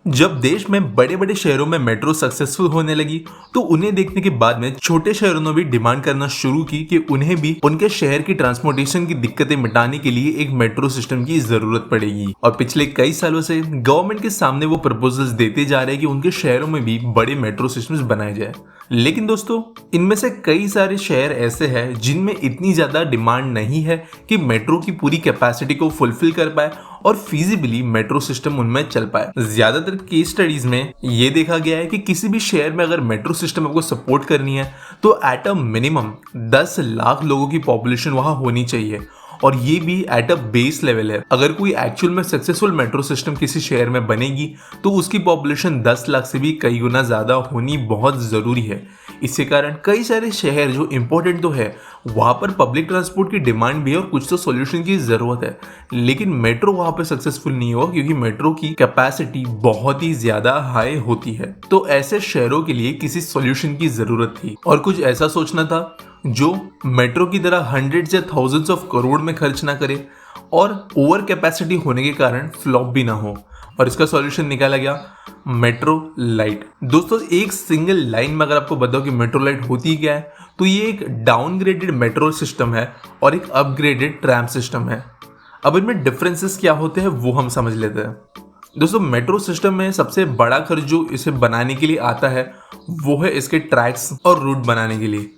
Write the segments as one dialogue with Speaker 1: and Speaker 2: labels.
Speaker 1: जब देश में बड़े बड़े शहरों में मेट्रो सक्सेसफुल होने लगी तो उन्हें देखने के बाद में छोटे शहरों ने भी डिमांड करना शुरू की कि उन्हें भी उनके शहर की ट्रांसपोर्टेशन की दिक्कतें मिटाने के लिए एक मेट्रो सिस्टम की जरूरत पड़ेगी। और पिछले कई सालों से गवर्नमेंट के सामने वो प्रपोजल्स देते जा रहे हैं कि उनके शहरों में भी बड़े मेट्रो सिस्टम्स बनाए जाए। लेकिन दोस्तों, इनमें से कई सारे शहर ऐसे हैं जिनमें इतनी ज्यादा डिमांड नहीं है कि मेट्रो की पूरी कैपेसिटी को फुलफिल कर पाए और फिजिबली मेट्रो सिस्टम उनमें चल पाए। ज्यादातर केस स्टडीज में ये देखा गया है कि किसी भी शहर में अगर मेट्रो सिस्टम आपको सपोर्ट करनी है तो एट अ मिनिमम 10 लाख लोगों की पॉपुलेशन वहां होनी चाहिए, और ये भी एट अ बेस लेवल है। अगर कोई एक्चुअल में सक्सेसफुल मेट्रो सिस्टम किसी शहर में बनेगी तो उसकी पॉपुलेशन 10 लाख से भी कई गुना ज्यादा होनी बहुत जरूरी है। इसके कारण कई सारे शहर जो इंपॉर्टेंट तो है वहां पर पब्लिक ट्रांसपोर्ट की डिमांड भी है और कुछ तो सॉल्यूशन की जरूरत है, लेकिन मेट्रो वहां पर सक्सेसफुल नहीं होगा क्योंकि मेट्रो की कैपेसिटी बहुत ही ज्यादा हाई होती है। तो ऐसे शहरों के लिए किसी सॉल्यूशन की जरूरत थी और कुछ ऐसा सोचना था जो मेट्रो की तरह हंड्रेड्स या थाउजेंड्स ऑफ करोड़ में खर्च ना करे और ओवर कैपेसिटी होने के कारण फ्लॉप भी ना हो। और इसका सॉल्यूशन निकाला गया मेट्रो लाइट। दोस्तों, एक सिंगल लाइन में अगर आपको बताओ कि मेट्रो लाइट होती क्या है तो ये एक डाउनग्रेडेड मेट्रो सिस्टम है और एक अपग्रेडेड ट्रैम सिस्टम है। अब इनमें डिफरेंसेस क्या होते हैं वो हम समझ लेते हैं। दोस्तों, मेट्रो सिस्टम में सबसे बड़ा खर्च जो इसे बनाने के लिए आता है वो है इसके ट्रैक्स और रूट बनाने के लिए।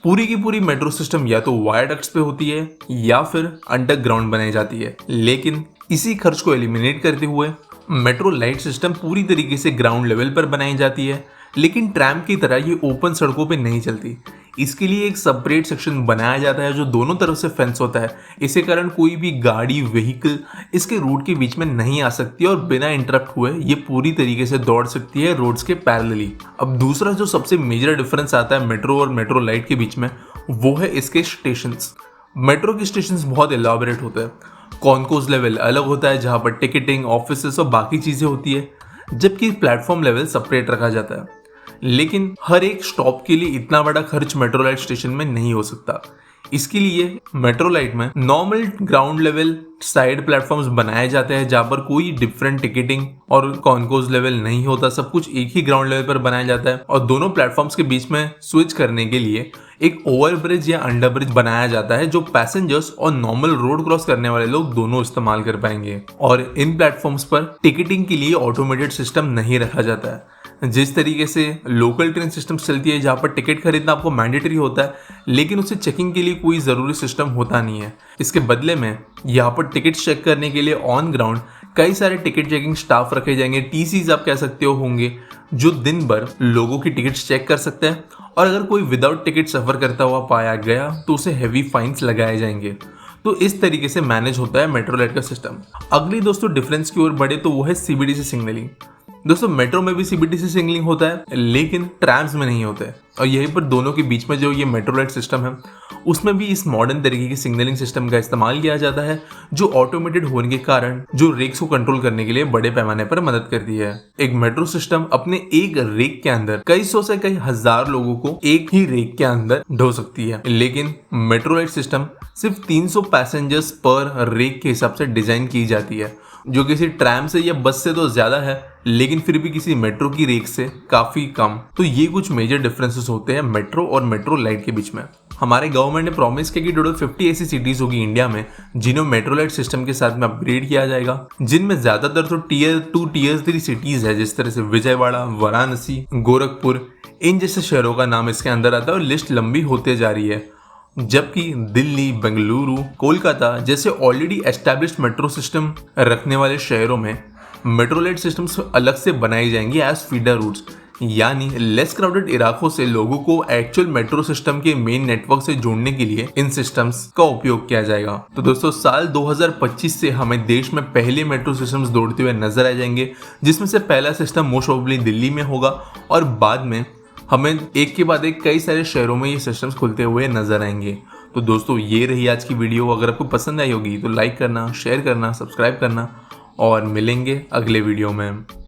Speaker 1: पूरी की पूरी मेट्रो सिस्टम या तो वायरडक्ट्स पे होती है या फिर अंडरग्राउंड बनाई जाती है, लेकिन इसी खर्च को एलिमिनेट करते हुए मेट्रो लाइट सिस्टम पूरी तरीके से ग्राउंड लेवल पर बनाई जाती है, लेकिन ट्रैम की तरह ये ओपन सड़कों पे नहीं चलती। इसके लिए एक सेपरेट सेक्शन बनाया जाता है जो दोनों तरफ से फेंस होता है। इसके कारण कोई भी गाड़ी व्हीकल इसके रूट के बीच में नहीं आ सकती और बिना इंटरप्ट हुए ये पूरी तरीके से दौड़ सकती है रोड्स के पैरेलली। अब दूसरा जो सबसे मेजर डिफरेंस आता है मेट्रो और मेट्रो लाइट के बीच में वो है इसके स्टेशंस। मेट्रो के स्टेशंस बहुत एलॉबरेट होते हैं। कॉन्कोर्स लेवल अलग होता है जहाँ पर टिकटिंग, ऑफिसेस और बाकी चीजें होती है, जबकि प्लेटफॉर्म लेवल सेपरेट रखा जाता है। लेकिन हर एक स्टॉप के लिए इतना बड़ा खर्च मेट्रो लाइट स्टेशन में नहीं हो सकता। इसके लिए मेट्रो लाइट में normal ground level side platforms बनाए जाते हैं जहां पर कोई डिफरेंट टिकटिंग और कॉन्कोर्स लेवल नहीं होता, सब कुछ एक ही ग्राउंड लेवल पर बनाया जाता है। और दोनों प्लेटफॉर्म्स के बीच में स्विच करने के लिए एक ओवरब्रिज या अंडरब्रिज बनाया जाता है जो पैसेंजर्स और नॉर्मल रोड क्रॉस करने वाले लोग दोनों इस्तेमाल कर पाएंगे। और इन प्लेटफॉर्म्स पर टिकटिंग के लिए ऑटोमेटेड सिस्टम नहीं रखा जाता है। जिस तरीके से लोकल ट्रेन सिस्टम चलती है जहाँ पर टिकट खरीदना आपको मैंडेटरी होता है, लेकिन उसे चेकिंग के लिए कोई ज़रूरी सिस्टम होता नहीं है। इसके बदले में यहाँ पर टिकट चेक करने के लिए ऑन ग्राउंड कई सारे टिकट चेकिंग स्टाफ रखे जाएंगे, टीसीज आप कह सकते हो, होंगे जो दिन भर लोगों की टिकट चेक कर सकते हैं। और अगर कोई विदाउट टिकट सफ़र करता हुआ पाया गया तो उसे हैवी फाइन्स लगाए जाएंगे। तो इस तरीके से मैनेज होता है मेट्रो लाइट का सिस्टम। अगली दोस्तों डिफरेंस की ओर बढ़े तो वो है सीबीडीसी सिग्नलिंग। दोस्तों, मेट्रो में भी सीबीडीसी सिग्नलिंग होता है लेकिन ट्रैम्स में नहीं होता है, और यहीं पर दोनों के बीच में जो ये मेट्रो लाइट सिस्टम है उसमें भी इस मॉडर्न तरीके की सिग्नलिंग सिस्टम का इस्तेमाल किया जाता है जो ऑटोमेटेड होने के कारण जो रेक्स को कंट्रोल करने के लिए बड़े पैमाने पर मदद करती है। एक मेट्रो सिस्टम अपने एक रेक के अंदर कई सौ से कई हजार लोगों को एक ही रेक के अंदर ढो सकती है, लेकिन मेट्रो लाइट सिस्टम सिर्फ 300 पैसेंजर्स पर रेक के हिसाब से डिजाइन की जाती है, जो किसी ट्रैम से या बस से तो ज्यादा है लेकिन फिर भी किसी मेट्रो की रेक से काफी कम। तो ये कुछ मेजर डिफरेंसेस होते हैं मेट्रो और मेट्रो लाइट के बीच में। हमारे गवर्नमेंट ने प्रॉमिस किया कि टोटल 50 ऐसी सिटीज होगी इंडिया में जिन्हें मेट्रो लाइट सिस्टम के साथ में अपग्रेड किया जाएगा, जिनमें ज्यादातर तो टियर 2 टियर 3 सिटीज है, जिस तरह से विजयवाड़ा, वाराणसी, गोरखपुर, इन जैसे शहरों का नाम इसके अंदर आता है और लिस्ट लंबी होते जा रही है। जबकि दिल्ली, बेंगलुरु, कोलकाता जैसे ऑलरेडी एस्टैब्लिश्ड मेट्रो सिस्टम रखने वाले शहरों में मेट्रो लाइट सिस्टम्स अलग से बनाई जाएंगी एज फीडर रूट्स, यानी लेस क्राउडेड इलाकों से लोगों को एक्चुअल मेट्रो सिस्टम के मेन नेटवर्क से जोड़ने के लिए इन सिस्टम्स का उपयोग किया जाएगा। तो दोस्तों, साल 2025 से हमें देश में पहले मेट्रो सिस्टम्स दौड़ते हुए नजर आ जाएंगे, जिसमें से पहला सिस्टम मोस्ट प्रोबेबली दिल्ली में होगा और बाद में हमें एक के बाद एक कई सारे शहरों में ये सिस्टम्स खुलते हुए नजर आएंगे। तो दोस्तों, ये रही आज की वीडियो। अगर आपको पसंद आई होगी तो लाइक करना, शेयर करना, सब्सक्राइब करना और मिलेंगे अगले वीडियो में।